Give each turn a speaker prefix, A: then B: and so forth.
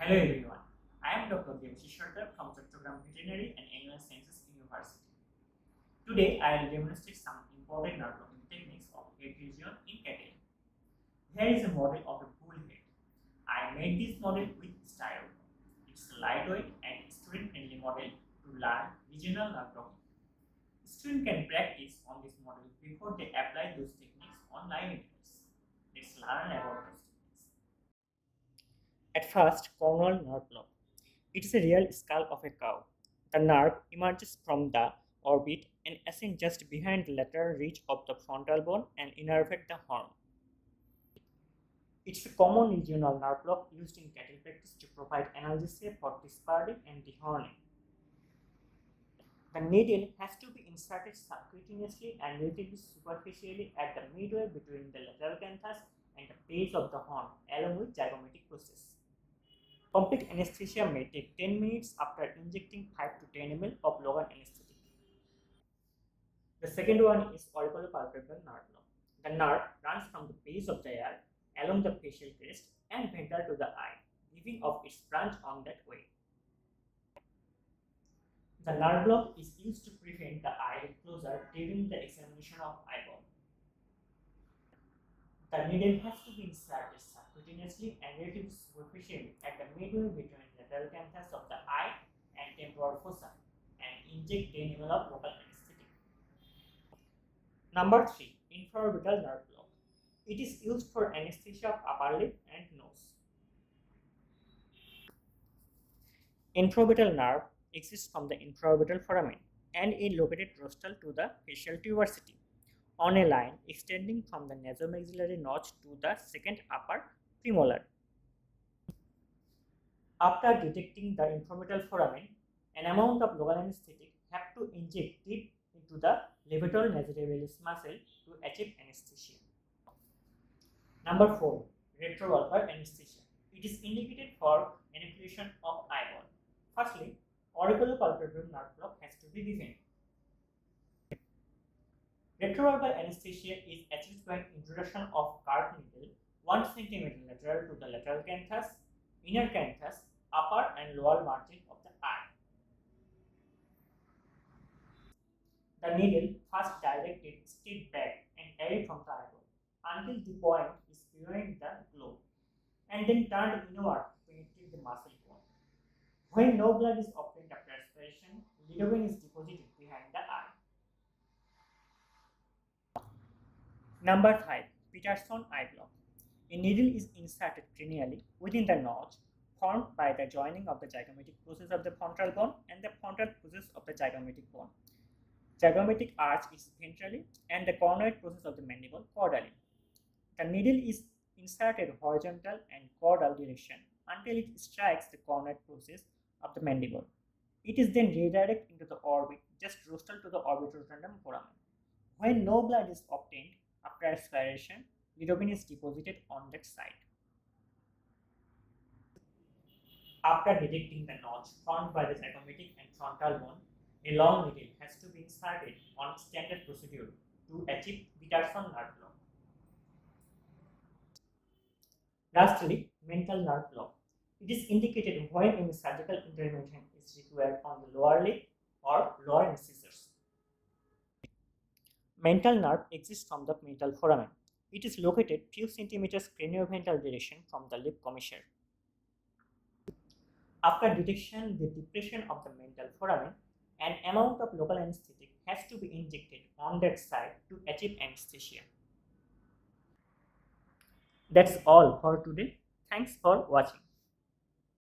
A: Hello everyone, I am Dr. Debashish Sarker from Chattogram Veterinary and Animal Sciences University. Today I will demonstrate some important nerve blocking techniques of head region in cattle. Here is a model of a bull head. I made this model with styrofoam. It's a lightweight and student-friendly model to learn regional nerve blocking. Students can practice on this model before they apply those techniques on live animals. Let's learn about those techniques. At first, coronal nerve block. It is a real skull of a cow. The nerve emerges from the orbit and ascends just behind the lateral ridge of the frontal bone and innervate the horn. It's a common regional nerve block used in cattle practice to provide analgesia for discarding and dehorning. The needle has to be inserted subcutaneously and relatively superficially at the midway between the lateral canthus and the base of the horn, along with zygomatic process. Complete anesthesia may take 10 minutes after injecting 5 to 10 ml of local anesthetic. The second one is auriculopalpebral nerve block. The nerve runs from the base of the ear along the facial crest and ventral to the eye, giving off its branch on that way. The nerve block is used to prevent the eye closure during the examination of eyeball. The needle has to be inserted subcutaneously and relatively superficially at the midway between the lateral canthus of the eye and temporal fossa and inject 10 ml of local anesthetic. Number 3. Infraorbital nerve block. It is used for anesthesia of upper lip and nose. Infraorbital nerve exists from the infraorbital foramen and is located rostral to the facial tuberosity on a line extending from the nasomaxillary notch to the second upper premolar. After detecting the infraorbital foramen, an amount of local anesthetic have to inject deep into the levator nasolabialis muscle to achieve anesthesia. Number 4. Retrovalvular anesthesia. It is indicated for enucleation of eyeball. Firstly, auriculopalpebral nerve block has to be given. Retrovalvular anesthesia is achieved by introduction of curved needle 1 cm lateral to the lateral canthus, inner canthus, upper and lower margin of the eye. The needle first directed straight back and away from the eyeball until the point is behind the globe and then turned inward to penetrate the muscle bone. When no blood is obtained after aspiration, lidocaine is deposited behind the eye. Number 5. Peterson eye block. A needle is inserted cranially within the notch formed by the joining of the zygomatic process of the frontal bone and the frontal process of the zygomatic bone. Zygomatic arch is ventrally and the cornoid process of the mandible caudally. The needle is inserted horizontal and caudal direction until it strikes the cornoid process of the mandible. It is then redirected into the orbit just rostral to the orbitorotundum foramen. When no blood is obtained after aspiration, lidocaine is deposited on that site. After detecting the notch formed by the zygomatic and frontal bone, a long needle has to be inserted on standard procedure to achieve Peterson nerve block. Lastly, mental nerve block. It is indicated when any surgical intervention is required on the lower lip or lower incisors. Mental nerve exists from the mental foramen. It is located few centimeters cranioventral direction from the lip commissure. After detection the depression of the mental foramen, an amount of local anesthetic has to be injected on that site to achieve anesthesia. That's all for today. Thanks for watching.